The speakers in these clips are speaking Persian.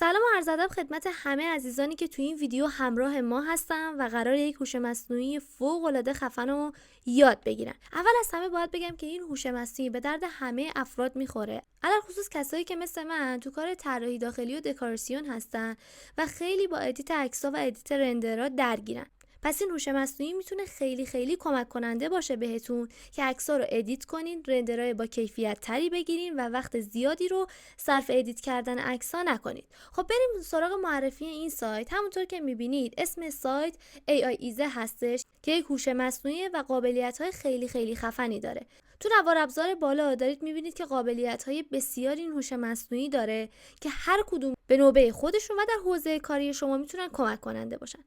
سلام و عرض ادب خدمت همه عزیزانی که توی این ویدیو همراه ما هستن و قرار یک هوش مصنوعی فوق‌العاده خفن رو یاد بگیرن. اول از همه باید بگم که این هوش مصنوعی به درد همه افراد میخوره. علل خصوص کسایی که مثل من تو کار طراحی داخلی و دکوراسیون هستن و خیلی با ادیت عکس‌ها و ادیت رندرها درگیرن. پس این هوش مصنوعی میتونه خیلی کمک کننده باشه بهتون که عکس‌ها رو ادیت کنین، رندرهای با کیفیت تری بگیرین و وقت زیادی رو صرف ادیت کردن عکس‌ها نکنید. خب بریم سراغ معرفی این سایت. همونطور که میبینید اسم سایت AI ایزه هستش که یک هوش مصنوعی و قابلیت‌های خیلی خفنی داره. تو نوار ابزار بالا دارید میبینید که قابلیت‌های بسیار این هوش مصنوعی داره که هر کدوم به نوبه خودشون و در حوزه کاری شما میتونن کمک کننده باشن.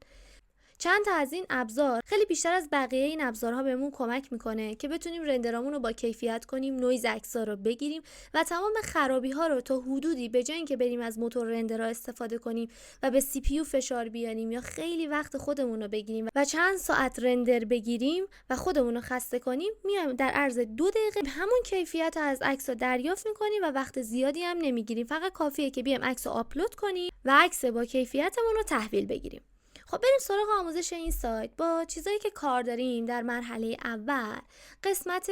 چند تا از این ابزار خیلی بیشتر از بقیه این ابزارها بهمون کمک میکنه که بتونیم رندرامون رو با کیفیت کنیم، نویز عکس‌ها رو بگیریم و تمام خرابی ها رو تا حدودی به جای اینکه بریم از موتور رندرها استفاده کنیم و به سی پی یو فشار بیاریم یا خیلی وقت خودمون رو بگیریم و چند ساعت رندر بگیریم و خودمون رو خسته کنیم، میایم در عرض 2 دقیقه همون کیفیت از عکس رو دریافت میکنیم و وقت زیادی هم نمیگیریم. فقط کافیه که بیایم عکس رو آپلود کنیم و عکس با کیفیتمون رو تحویل بگیریم. خب بریم سراغ آموزش این سایت. با چیزایی که کار داریم در مرحله اول قسمت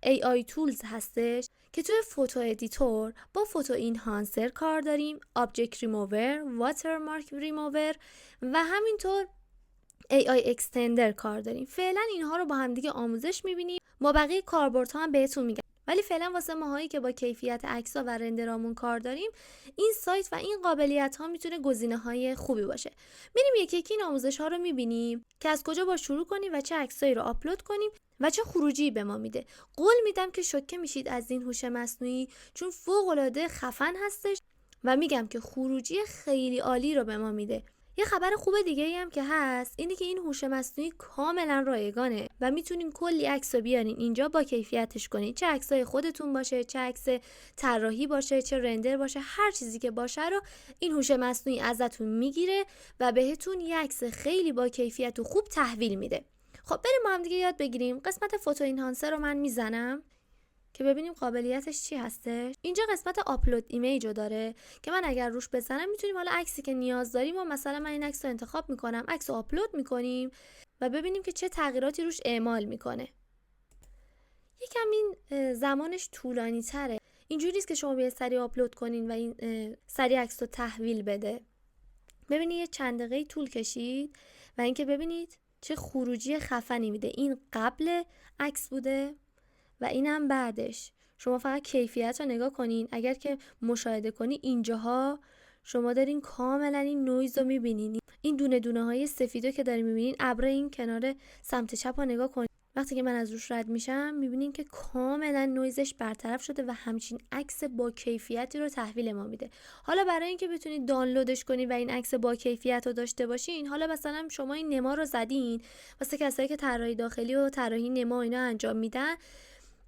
AI Tools هستش که توی فوتو ادیتور با فوتو اینهانسر کار داریم، Object Remover، Watermark Remover و همینطور AI Extender کار داریم. فعلا اینها رو با هم دیگه آموزش میبینیم. ما بقیه کاربردها هم بهتون میگم. ولی فعلا واسه ماهایی که با کیفیت عکس‌ها و رندرامون کار داریم، این سایت و این قابلیت‌ها میتونه گزینه‌های خوبی باشه. میریم یکی این آموزش‌ها رو میبینیم که از کجا با شروع کنیم و چه عکسایی رو آپلود کنیم و چه خروجی به ما میده. قول میدم که شوکه میشید از این هوش مصنوعی چون فوق‌العاده خفن هستش و میگم که خروجی خیلی عالی رو به ما میده. یه خبر خوب دیگه ای هم که هست اینه که این هوش مصنوعی کاملا رایگانه و میتونین کلی عکس رو بیارین اینجا با کیفیتش کنین، چه عکسای خودتون باشه، چه عکس طراحی باشه، چه رندر باشه، هر چیزی که باشه رو این هوش مصنوعی ازتون میگیره و بهتون یه عکس خیلی با کیفیت و خوب تحویل میده. خب بریم ما هم دیگه یاد بگیریم. قسمت فوتو اینهانسر رو من میزنم که ببینیم قابلیتش چی هستش. اینجا قسمت آپلود ایمیج رو داره که من اگر روش بزنم میتونیم حالا عکسی که نیاز داریم و مثلا من این عکس رو انتخاب میکنم، عکس رو آپلود میکنیم و ببینیم که چه تغییراتی روش اعمال میکنه. یکم این زمانش طولانی تره. اینجوری نیست که شما بیاید سریع آپلود کنین و این سریع عکس رو تحویل بده. ببینید یه چند دقیقه طول کشید و اینکه ببینید چه خروجی خفنی میده. این قبل عکس بوده و اینم بعدش. شما فقط کیفیت رو نگاه کنین. اگر که مشاهده کنی اینجاها شما دارین کاملا این نویز رو میبینین. این دونه دونه های سفیدو که دارین میبینین، ابر این کنار سمت چپ رو نگاه کنین. وقتی که من از روش رد میشم میبینین که کاملا نویزش برطرف شده و همچین عکس با کیفیتی رو تحویل ما میده. حالا برای اینکه بتونید دانلودش کنین و این عکس با کیفیت رو داشته باشین، حالا مثلا شما این نما رو زدین واسه کسایی که طراحی داخلی و طراحی نما اینا انجام میدن،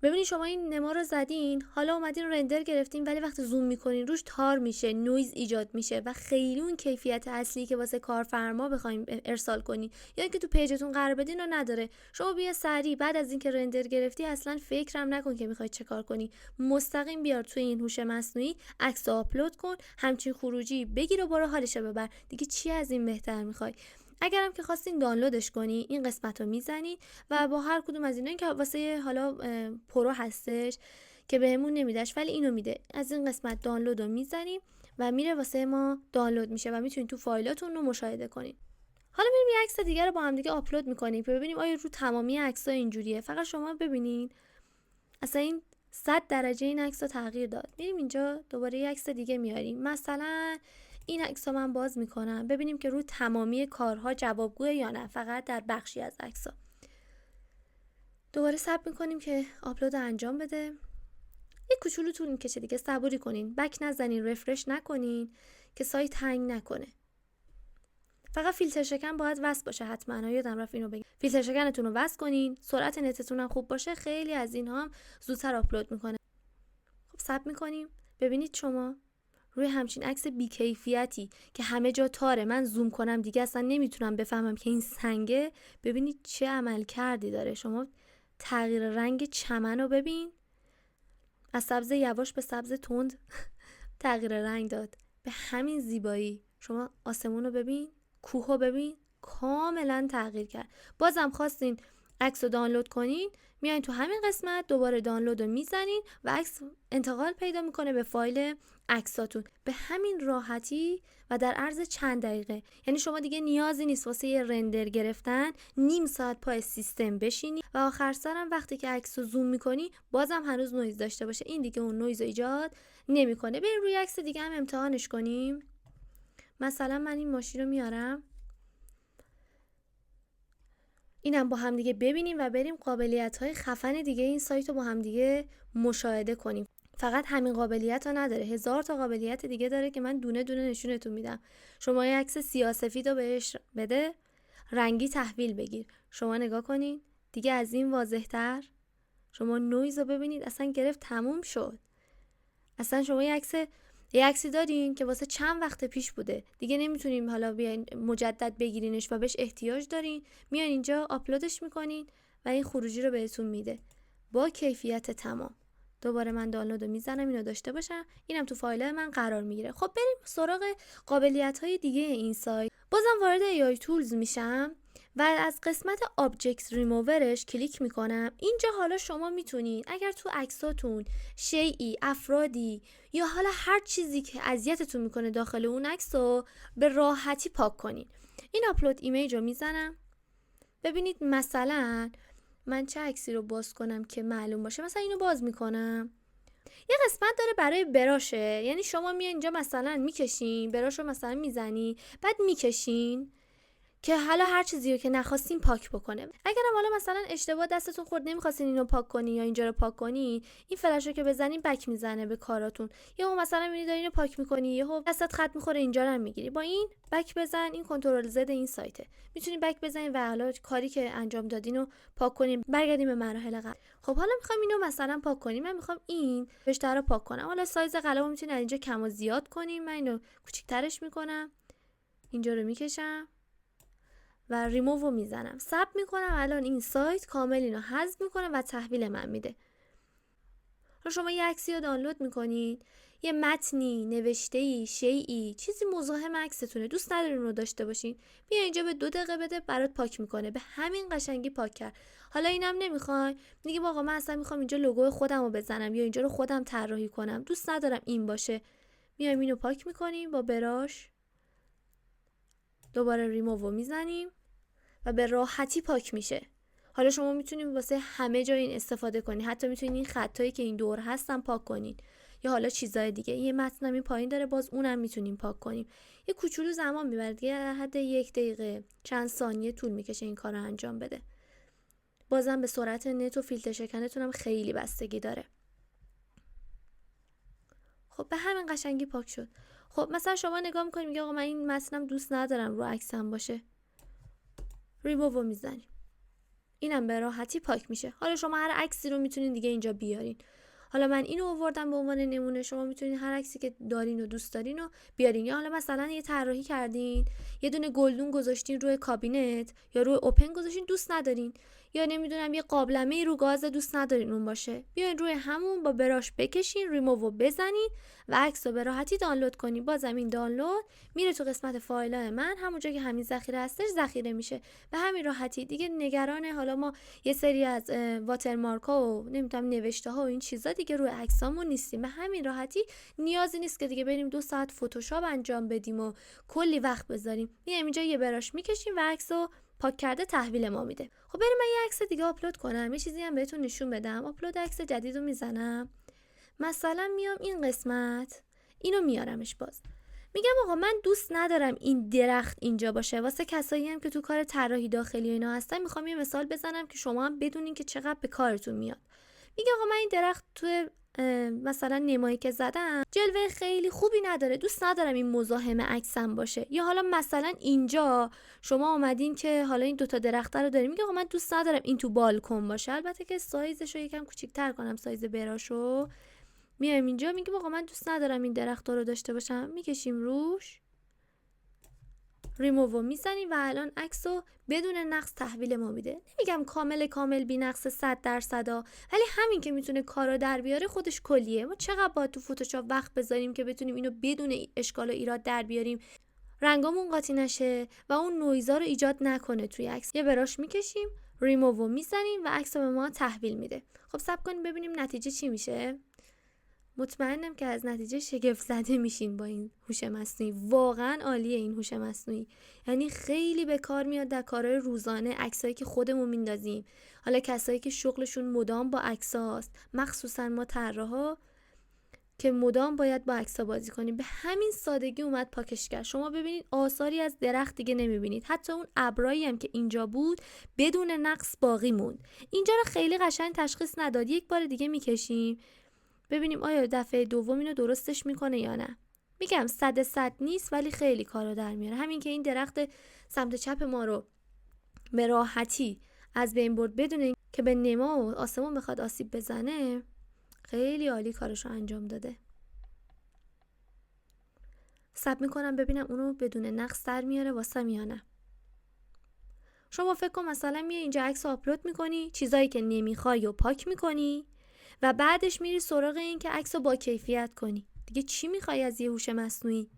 ببینید شما این نما رو زدین، حالا اومدین رندر گرفتین ولی وقتی زوم میکنین روش تار میشه، نویز ایجاد میشه و خیلی اون کیفیت اصلی که واسه کارفرما بخوایم ارسال کنین یا اینکه تو پیجتون قرار بدین رو نداره. شما بیا سریع بعد از اینکه رندر گرفتی اصلا فکرم نکن که میخوای چه کار کنی، مستقیم بیار توی این هوش مصنوعی عکس آپلود کن، همچین خروجی بگیر و برو حالش ببر. دیگه چی از این بهتر میخوای؟ اگرم که خواستین دانلودش کنی این قسمت رو میزنید و با هر کدوم از اینا که واسه حالا پرو هستش که بهمون نمیدهش ولی اینو میده، از این قسمت دانلود رو میزنیم و میره واسه ما دانلود میشه و میتونید تو فایلاتون رو مشاهده کنید. حالا میریم یه عکس دیگه رو با هم دیگه آپلود میکنیم که ببینیم آیا رو تمامی عکس‌ها اینجوریه. فقط شما ببینین اصلا این 100 درجه این عکس رو تغییر داد. میریم اینجا دوباره یه عکس دیگه میاریم، مثلا این عکس رو من باز میکنم ببینیم که رو تمامی کارها جوابگوه یا نه فقط در بخشی از عکس‌ها. دوباره صبر میکنیم که آپلود انجام بده. یک کوچولو طول میکشه دیگه، صبوری کنین، بک نزنین، رفرش نکنین که سایت هنگ نکنه. فقط فیلتر شکن باید وصل باشه حتما، یادم رفت اینو بگم. فیلتر شکنتون رو وصل کنین، سرعت نتتون هم خوب باشه، خیلی از اینها هم زودتر آپلود میکنه. خب صبر میکنیم ببینید شما روی همچین عکس بی‌کیفیتی که همه جا تاره، من زوم کنم دیگه اصلا نمیتونم بفهمم که این سنگه. ببینید چه عمل کردی داره. شما تغییر رنگ چمن رو ببین، از سبز یواش به سبز تند تغییر رنگ داد. به همین زیبایی. شما آسمون رو ببین، کوه رو ببین، کاملا تغییر کرد. بازم خواستین عکس رو دانلود کنین، میایین تو همین قسمت دوباره دانلود رو میزنین و عکس انتقال پیدا میکنه به فایل عکساتون به همین راحتی و در عرض چند دقیقه. یعنی شما دیگه نیازی نیست واسه یه رندر گرفتن نیم ساعت پای سیستم بشینی و آخر سرم وقتی که عکس رو زوم میکنی بازم هنوز نویز داشته باشه. این دیگه اون نویز رو ایجاد نمیکنه. بریم روی عکس دیگه هم امتحانش کنیم. مثلا من این ماشین رو میارم، اینم با هم دیگه ببینیم و بریم قابلیت‌های خفن دیگه این سایت رو با هم دیگه مشاهده کنیم. فقط همین قابلیت ها نداره، 1000 تا قابلیت دیگه داره که من دونه دونه نشونتون میدم. شما یه عکس سیاه‌سفید رو بهش بده، رنگی تحویل بگیر، شما نگاه کنین دیگه از این واضح‌تر. شما نویز رو ببینید، اصلا گرفت، تموم شد. اصلا شما یه عکسی دارین که واسه چند وقت پیش بوده، دیگه نمیتونیم حالا بیاین مجدد بگیرینش و بهش احتیاج دارین، میان اینجا آپلودش میکنین و این خروجی رو بهتون میده با کیفیت تمام. دوباره من دانلود رو میزنم اینو داشته باشم، اینم تو فایل من قرار میگیره. خب بریم سراغ قابلیت های دیگه این سایت. بازم وارد AI Tools میشم و از قسمت Object Removerش کلیک میکنم. اینجا حالا شما میتونین اگر تو عکساتون شیئی، افرادی یا حالا هر چیزی که اذیتتون میکنه داخل اون عکس رو به راحتی پاک کنین. این آپلود ایمیج رو میزنم. ببینید مثلا من چه عکسی رو باز کنم که معلوم باشه. مثلا اینو باز میکنم. یه قسمت داره برای براشه، یعنی شما میان اینجا مثلا میکشین براش رو، مثلا میزنی بعد میکشین که حالا هر چیزی رو که نخواستین پاک بکنه. اگرم حالا مثلا اشتباه دستتون خورد نمیخواستین اینو پاک کنی یا اینجا رو پاک کنی، این فلش رو که بزنین بک میزنه به کاراتون. یا مثلا میبینی داری اینو پاک میکنی یهو دستت خط میخوره اینجا رو هم میگیری، با این بک بزن. این کنترل زد این سایته، میتونین بک بزنین و حالا کاری که انجام دادین رو پاک کنین. برگردیم به مراحل قبل. خب حالا میخوام اینو مثلا پاک کنیم. من میخوام این بیشتر رو پاک کنم. حالا سایز قلمو میتونین اینجا کم و زیاد کنین. من اینو کوچیک‌ترش میکنم، اینجا رو میکشم و ریموو رو میزنم، ثبت میکنم. الان این سایت کامل اینو حذف میکنه و تحویل من میده. حالا شما یه عکسی رو دانلود میکنید، یه متنی، نوشته‌ای، شیئی، چیزی مزاحم عکستونه، دوست ندارین رو داشته باشین، بیا اینجا به 2 دقیقه بده برات پاک میکنه. به همین قشنگی پاک کرد. حالا اینم نمیخوای، میگی آقا من اصلا میخوام اینجا لوگو خودم رو بزنم یا اینجا رو خودم طراحی کنم، دوست ندارم این باشه. میایم اینو پاک میکنیم با براش، دوباره ریموو میزنیم و به راحتی پاک میشه. حالا شما میتونید واسه همه جا این استفاده کنید، حتی میتونید این خطایی که این دور هستن پاک کنید یا حالا چیزای دیگه. یه متن این پایین داره، باز اونم میتونیم پاک کنیم. یه کوچولو زمان میبره دیگه، حد 1 دقیقه چند ثانیه طول میکشه این کارو انجام بده. بازم به سرعت نت و فیلتر شکنتون هم خیلی بستگی داره. خب به همین قشنگی پاک شد. خب مثلا شما نگاه میکنید میگه آقا من این متنم دوست ندارم رو عکسم باشه، ریموو میزنیم، اینم به راحتی پاک میشه. حالا شما هر عکسی رو میتونین دیگه اینجا بیارین. حالا من اینو آوردم به عنوان نمونه، شما میتونین هر عکسی که دارین و دوست دارین رو بیارین. یا حالا مثلا یه طراحی کردین، یه دونه گلدون گذاشتین روی کابینت یا روی اوپن گذاشتین، دوست ندارین، یا نمیدونم یه قابلمه رو گاز دوست ندارین اون باشه، بیاین روی همون با براش بکشین، ریموو بزنین و عکس رو به راحتی دانلود کنین. بازم این دانلود میره تو قسمت فایل‌های من، همونجا که همین ذخیره هستش ذخیره میشه. به همین راحتی دیگه نگران حالا ما یه سری از واترمارک ها و نمیدونم نوشته ها و این چیزا دیگه روی عکسامون نیستیم. به همین راحتی نیازی نیست که دیگه بریم 2 ساعت فتوشاپ انجام بدیم و کلی وقت بذاریم. میایم اینجا یه براش میکشیم و عکسو پاک کرده تحویل ما میده. خب بریم من یه عکس دیگه آپلود کنم، یه چیزی هم بهتون نشون بدم. آپلود عکس جدیدو میزنم، مثلا میام این قسمت اینو میارمش. باز میگم آقا من دوست ندارم این درخت اینجا باشه. واسه کسایی هم که تو کار طراحی داخلی و اینا هستن میخوام یه مثال بزنم که شما هم بدونین که چقدر به کارتون میاد. میگم آقا من این درخت تو مثلا نمایی که زدم جلوه خیلی خوبی نداره، دوست ندارم این مزاحم عکسم باشه. یا حالا مثلا اینجا شما اومدین که حالا این 2 تا درخت رو داریم، میگم آقا من دوست ندارم این تو بالکن باشه، البته که سایزشو یکم کوچیک‌تر کنم، سایز براشو. میایم اینجا میگیم آقا من دوست ندارم این درخت رو داشته باشم، میکشیم روش ریموو میزنیم و الان عکسو بدون نقص تحویل ما میده. نمیگم کامل بی نقص 100%، ولی همین که میتونه کارو در بیاره خودش کلیه. ما چقدر باید تو فتوشاپ وقت بذاریم که بتونیم اینو بدون اشکال و ایراد در بیاریم، رنگامون قاطی نشه و اون نویزا رو ایجاد نکنه توی عکس. یه براش میکشیم، ریموو میزنیم و عکس به ما تحویل میده. خب صبر کنیم ببینیم نتیجه چی میشه. مطمئنم که از نتیجه شگفت زده میشین با این هوش مصنوعی. واقعا عالیه این هوش مصنوعی، یعنی خیلی به کار میاد در کارهای روزانه، عکسایی که خودمون میندازیم. حالا کسایی که شغلشون مدام با عکساست، مخصوصا ما طراحا که مدام باید با عکس‌ها بازی کنیم، به همین سادگی اومد پاکش کرد. شما ببینید آثاری از درخت دیگه نمیبینید، حتی اون ابرایی هم که اینجا بود بدون نقص باقی موند. اینجا رو خیلی قشنگ تشخیص نداد. یک بار دیگه میکشیم ببینیم آیا دفعه دوم اینو درستش میکنه یا نه. میگم 100% نیست ولی خیلی کارو در میاره. همین که این درخت سمت چپ ما رو به راحتی از بین برد بدون که به نما و آسمون بخواد آسیب بزنه، خیلی عالی کارشو انجام داده. صبر میکنم ببینم اونو بدون نقص در میاره واسه یا نه. شما فکر کن مثلا میای اینجا عکس آپلود میکنی، چیزایی که نمیخوای و پاک میکنی و بعدش میری سراغ این که عکسو با کیفیت کنی. دیگه چی میخوای از یه هوش مصنوعی؟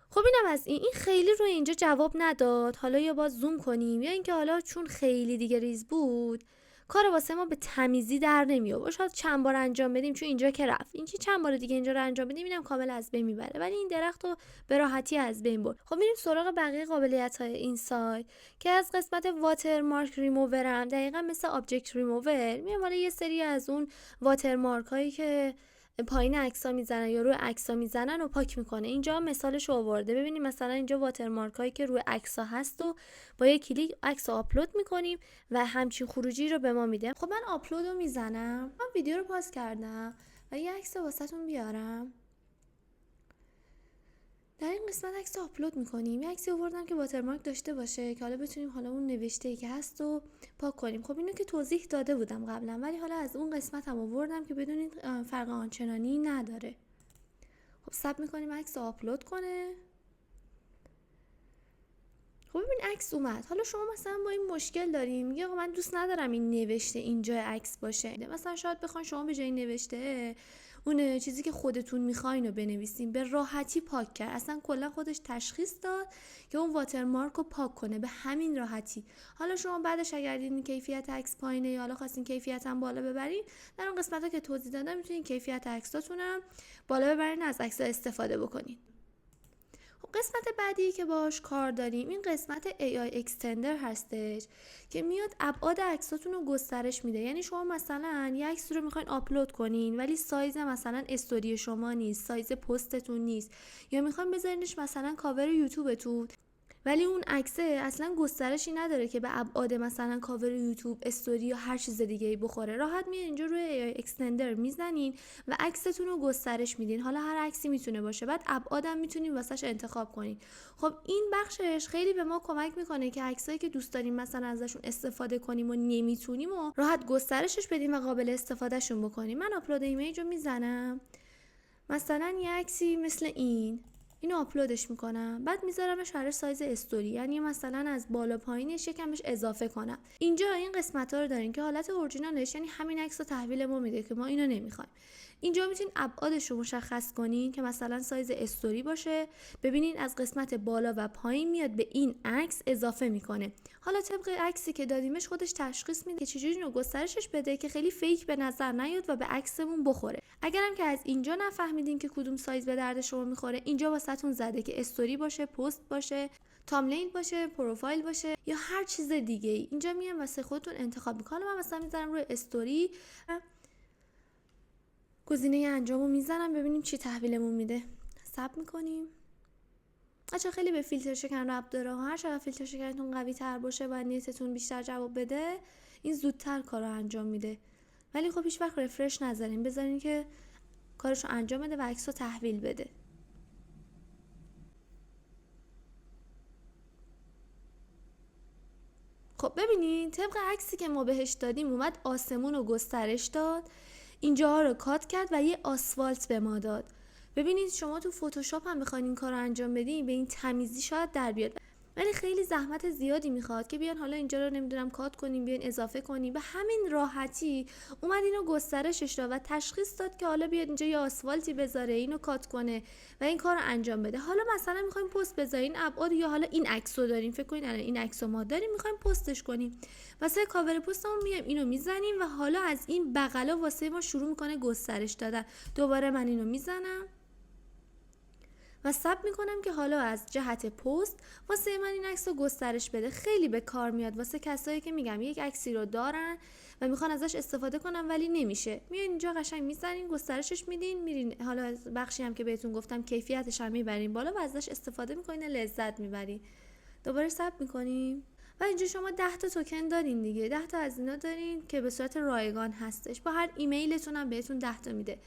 خب اینم از این خیلی روی اینجا جواب نداد. حالا یا باز زوم کنیم یا اینکه حالا چون خیلی دیگه ریز بود کار واسه ما به تمیزی در نمیاد. شاید چند بار انجام بدیم، چون اینجا که رفت، این که چند بار دیگه اینجا رو انجام بدیم اینم کامل از بین میبره، ولی این درخت رو به راحتی از بین برد. خب میریم سراغ بقیه قابلیت‌های این سایت که از قسمت واترمارک ریموور هم دقیقاً مثل آبجکت ریموور میام حالا یه سری از اون واترمارک هایی که پایین عکس‌ها میزنن یا روی عکس‌ها میزنن و پاک میکنه. اینجا مثالش آورده. ببینید مثلا اینجا واترمارک هایی که روی عکس‌ها هست و با یک کلیک عکس آپلود میکنیم و همچین خروجی رو به ما میده. خب من آپلود رو میزنم، من ویدیو رو پاس کردم و یه عکس واسهتون بیارم. در این قسمت عکس آپلود میکنیم. یه عکسی آوردم که واترمارک داشته باشه که حالا بتونیم حالا اون نوشته‌ای که هست رو پاک کنیم. خب اینو که توضیح داده بودم قبلا، ولی حالا از اون قسمت هم آوردم که بدونید فرق آنچنانی نداره. خب صبر میکنیم عکس آپلود کنه. خب ببین عکس اومد. حالا شما مثلا با این مشکل داریم، میگه آقا من دوست ندارم این نوشته اینجا عکس باشه. مثلا شاید بخواید شما به جای نوشته اون چیزی که خودتون میخواین رو بنویسین، به راحتی پاک کرد. اصلا کلا خودش تشخیص داد که اون واترمارک رو پاک کنه به همین راحتی. حالا شما بعدش اگر دیدین کیفیت عکس پایینه یا حالا خواستین کیفیت هم بالا ببرین، در اون قسمتا که توضیح دادم میتونین کیفیت عکساتون هم بالا ببرین، از عکس‌ها استفاده بکنین. قسمت بعدی که باش کار داریم این قسمت AI Extender هستش که میاد ابعاد عکساتون رو گسترش میده. یعنی شما مثلا یه عکس رو میخواین آپلود کنین ولی سایز مثلا استوری شما نیست، سایز پستتون نیست، یا میخواین بذارینش مثلا کاور یوتیوبتون ولی اون عکسه اصلا گسترشی نداره که به ابعاد مثلا کاور یوتیوب، استوری یا هر چیز دیگه ای بخوره، راحت میاد اینجا روی اکستندر میزنین و عکستون رو گسترش میدین. حالا هر عکسی میتونه باشه، بعد ابعادم میتونین واسش انتخاب کنین. خب این بخشش خیلی به ما کمک میکنه که عکسایی که دوست داریم مثلا ازشون استفاده کنیم و نمیتونیم و راحت گسترشش بدیم و قابل استفادهشون بکنیم. من آپلود ایمیج رو میزنم، مثلا یه عکسی مثل اینو آپلودش میکنم، بعد میذارمش برای سایز استوری، یعنی مثلا از بالا پایینش یکم بهش اضافه کنم. اینجا این قسمت ها رو دارین که حالت اورجینالش، یعنی همین عکس رو تحویل ما میده که ما اینو نمیخوایم. اینجا میتونین ابعادش رو مشخص کنین که مثلا سایز استوری باشه. ببینین از قسمت بالا و پایین میاد به این عکس اضافه میکنه. حالا طبق عکسی که دادیمش خودش تشخیص میده که چجوری اینو گسترشش بده که خیلی فیک به نظر نیاد و به عکسمون بخوره. اگرم که از اینجا نفهمیدین که کدوم سایز به درد شما میخوره، اینجا واسهتون زده که استوری باشه، پست باشه، تاملین باشه، پروفایل باشه یا هر چیز دیگه ای. اینجا میام واسه خودتون انتخاب میکنم. من مثلا میذارم روی استوری، گزینه انجامو میزنم ببینیم چی تحویلمون میده. صبر میکنیم. بچه‌ها خیلی به فیلتر شکن ربط داره. هر چقدر فیلتر شکنتون قوی تر باشه و نیتتون بیشتر جواب بده، این زودتر کارو انجام میده. ولی خب هیچ وقت رفرش نذارین، بذارین که کارشو انجام بده و عکسو تحویل بده. خب ببینین طبق عکسی که ما بهش دادیم اومد آسمون رو گسترش داد، اینجاها رو کات کرد و یه آسفالت به ما داد. ببینید شما تو فتوشاپ هم بخواید این کارو انجام بدین به این تمیزی شاید در بیاد، ولی خیلی زحمت زیادی میخواد که بیان حالا اینجا رو نمیدونم کات کنیم، بیان اضافه کنیم. به همین راحتی اومد اینو گسترشش داد و تشخیص داد که حالا بیاد اینجا یه آسفالتی بذاره، اینو کات کنه و این کارو انجام بده. حالا مثلا میخوایم پست بذارین ابعاد، یا حالا این عکسو داریم، فکر کنین الان این عکسو ما داریم میخوایم پستش کنیم، واسه کاور پستمون میایم اینو میزنیم و حالا از این بغلا واسه ما شروع میکنه گسترش دادن. دوباره من اینو میزنم و ثبت میکنم که حالا از جهت پست واسه من این عکس رو گسترش بده. خیلی به کار میاد واسه کسایی که میگم یک عکسی رو دارن و میخوان ازش استفاده کنن ولی نمیشه. میان اینجا قشنگ میزنین، گسترشش میدین، میرین حالا بخشی هم که بهتون گفتم کیفیتش هم میبرین بالا و ازش استفاده میکنین، لذت میبرین. دوباره ثبت میکنیم و اینجا شما 10 تا توکن دارین دیگه، 10 تا از اینا دارین که به صورت رایگان هستش. با هر ایمیلتون هم بهتون 10 تا میده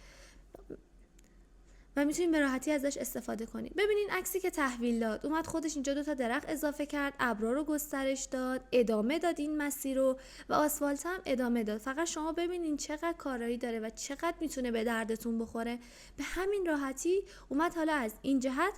و میتونین به راحتی ازش استفاده کنید. ببینین عکسی که تحویل داد، اومد خودش اینجا 2 تا درخت اضافه کرد، ابرا رو گسترش داد، ادامه داد این مسیر رو و آسفالت هم ادامه داد. فقط شما ببینین چقدر کارایی داره و چقدر میتونه به دردتون بخوره. به همین راحتی اومد حالا از این جهت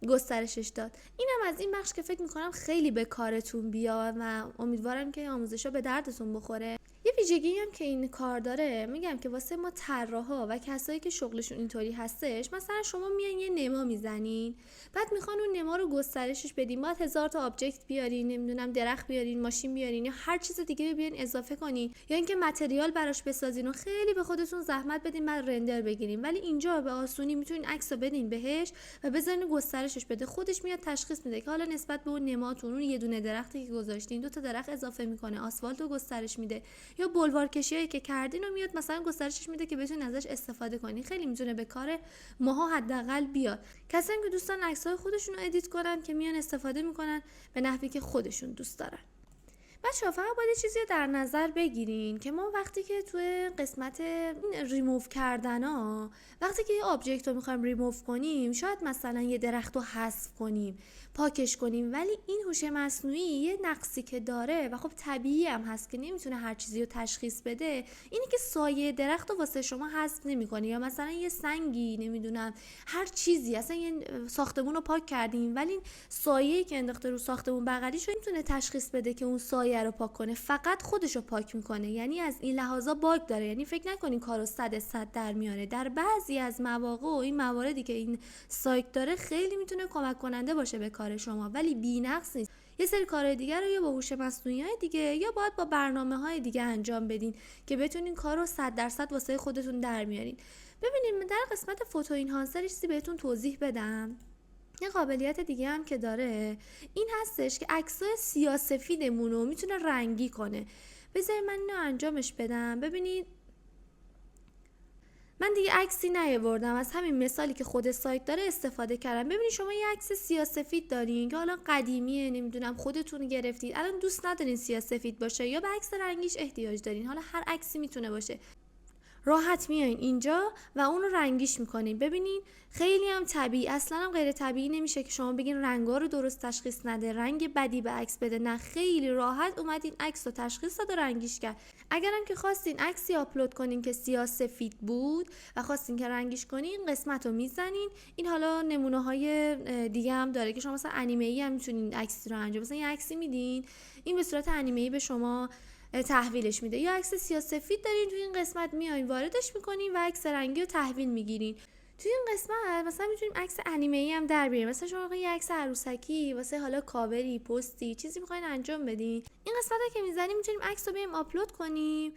گسترشش داد. اینم از این بخش که فکر میکنم خیلی به کارتون بیاد و امیدوارم که آموزشا به دردتون بخوره. یه ویژگی هم که این کار داره، میگم که واسه ما طراحا و کسایی که شغلشون اینطوری هستش، مثلا شما میان یه نما میزنین، بعد میخوان اون نما رو گسترشش بدین، باید 1000 تا آبجکت بیارین، نمیدونم درخت بیارین، ماشین بیارین یا هر چیز دیگه بیارین اضافه کنین، یا اینکه متریال براش بسازین و خیلی به خودتون زحمت بدین بعد رندر بگیرین. ولی اینجا به آسونی میتونین عکس رو بدین بهش و بذارین گسترشش بده، خودش میاد تشخیص میده که حالا نسبت به اون نماتون اون یه دونه درختی که گذاشتین 2 تا درخت اضافه میکنه، آسفالت رو گسترش میده، یا بلوار کشیایی که کردین رو میاد مثلا گسترشش میده که بتونین ازش استفاده کنین. خیلی میتونه به کار ماها حداقل بیاد. کسایی که دوستان عکسای خودشون رو ادیت کنن که میان استفاده میکنن به نحوی که خودشون دوست دارن. بچه‌ها فقط باید چیزی رو در نظر بگیرین که ما وقتی که توی قسمت ریموو کردن ها، وقتی که یه آبجکت رو میخوایم ریموو کنیم، شاید مثلا یه درخت رو حذف کنیم، پاکش کنیم، ولی این هوش مصنوعی یه نقصی که داره و خب طبیعی هم هست که نمیتونه هر چیزی رو تشخیص بده، اینی که سایه درخت رو واسه شما حذف نمیکنه. یا مثلا یه سنگی، نمیدونم هر چیزی، اصلا یه ساختمون رو پاک کردیم ولی سایه‌ای که انداخته رو ساختمون بغلیش رو نمیتونه تشخیص بده که اون سایه رو پاک کنه، فقط خودش رو پاک میکنه. یعنی از این لحاظا باگ داره. یعنی فکر نکنین کارو 100% در میاره. در بعضی از مواقع و این مواردی که این سایت داره خیلی میتونه کمک کننده باشه به کار شما، ولی بی‌نقص نیست. یه سری کارهای دیگه رو یا با هوش مصنوعی های دیگه یا باید با برنامه‌های دیگه انجام بدین که بتونین کارو 100% واسه خودتون در میارین. ببینید در قسمت فوتو اینهانسر چیزی بهتون توضیح بدم. یه قابلیت دیگه هم که داره این هستش که عکسای سیاه‌سفیدمون رو میتونه رنگی کنه. بذارید من اینو انجامش بدم. ببینید من دیگه عکسی نیاوردم، از همین مثالی که خود سایت داره استفاده کردم. ببینید شما یه عکس سیاه‌سفید دارین که حالا قدیمیه، نمیدونم خودتون گرفتید، الان دوست ندارین سیاه‌سفید باشه یا به عکس رنگیش احتیاج دارین، حالا هر عکسی میتونه باشه، راحت میایین اینجا و اون رو رنگیش میکنین. ببینین خیلی هم طبیعی، اصلا هم غیر طبیعی نمیشه که شما بگین رنگا رو درست تشخیص نده، رنگ بدی به عکس بده. نه، خیلی راحت اومدین عکس رو تشخیص داد و رنگیش کرد. اگرم که خواستین عکسی آپلود کنین که سیاه سفید بود و خواستین که رنگیش کنین، قسمت رو میزنین. این حالا نمونه های دیگه هم داره که شما مثلا انیمه ای هم میتونین عکس رو انجام، مثلا یه عکسی میدین این به صورت انیمه ای به شما تحویلش میده. یا عکس سیاه‌سفید دارین، تو این قسمت میایین واردش میکنین و عکس رنگی رو تحویل میگیرین. تو این قسمت مثلا میتونیم عکس انیمه ای هم در بیاریم. مثلا شما یه عکس عروسکی واسه حالا کاوری، پستی، چیزی میخواین انجام بدین، این قسمت که میزنیم میتونیم عکس رو بریم آپلود کنیم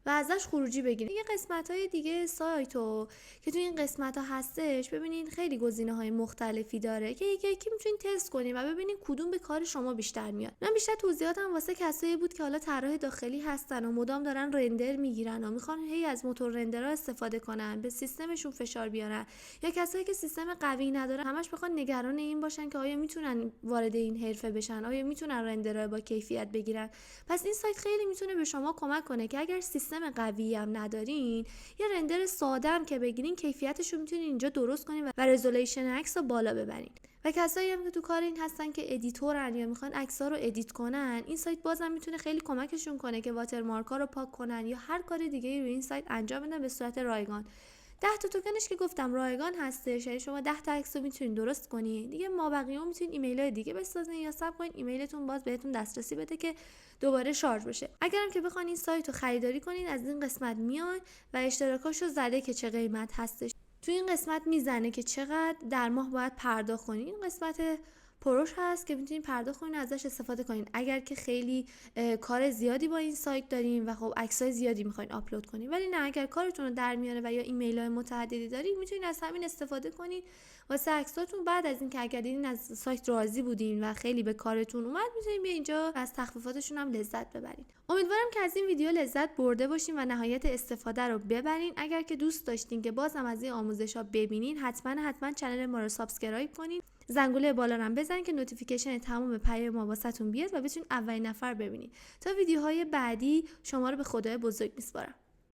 و ازش خروجی بگیریم. یه قسمت‌های دیگه سایتو که تو این قسمت‌ها هستش، ببینین خیلی گزینه‌های مختلفی داره که یکی میتونین تست کنین و ببینین کدوم به کار شما بیشتر میاد. من بیشتر توضیحاتم واسه کسایی بود که حالا طراح داخلی هستن و مدام دارن رندر میگیرن و میخوان هی از موتور رندرها استفاده کنن، به سیستمشون فشار بیارن، یا کسایی که سیستم قوی ندارن همش بخوان نگران این باشن که آیا میتونن وارد این حرفه بشن، آیا میتونن رندرها با کیفیت بگیرن. پس این سایت خیلی میتونه به شما کمک کنه که اگر سیستم قوی هم ندارین، یه رندر ساده هم که بگیرین کیفیتش رو میتونین اینجا درست کنین و رزولوشن عکس رو بالا ببرین. و کسایی هم که تو کار این هستن که ادیتورن یا میخوان عکس‌ها رو ادیت کنن، این سایت بازم میتونه خیلی کمکشون کنه که واترمارک‌ها رو پاک کنن یا هر کار دیگه‌ای روی این سایت انجام بدن به صورت رایگان. 10 تا توکنش که گفتم رایگان هستش، یعنی شما 10 تا عکس رو میتونید درست کنید دیگه. ما بقیه میتونید ایمیل‌های دیگه بسازین یا صبر کنید ایمیلتون باز بهتون دسترسی بده که دوباره شارژ بشه. اگرم که بخواید این سایت رو خریداری کنین از این قسمت میان و اشتراکاشو زده که چه قیمت هستش. تو این قسمت میزنه که چقدر در ماه باید پرداخت کنین. این قسمت پروش هست که میتونین پرداخت کنین ازش استفاده کنین. اگر که خیلی کار زیادی با این سایت دارین و خب عکسای زیادی میخواین آپلود کنین، ولی نه اگر کارتون رو در میاره و یا ایمیل‌های متعددی دارین میتونین از همین استفاده کنین واسه عکساتون. بعد از اینکه اگر دیدین از سایت راضی بودین و خیلی به کارتون اومد میتونین بیا اینجا از تخفیفاتشون هم لذت ببرین. امیدوارم که از این ویدیو لذت برده باشین و نهایت استفاده رو ببرین. اگر که دوست داشتین که بازم از این آموزش‌ها ببینین حتما کانال ما رو سابسکرایب کنین، زنگوله بالا رو بزنین که نوتیفیکیشن تمام پیام ما واسهتون بیاد و بتونین اولین نفر ببینین. تا ویدیوهای بعدی شما رو به خدای بزرگ میسپارم.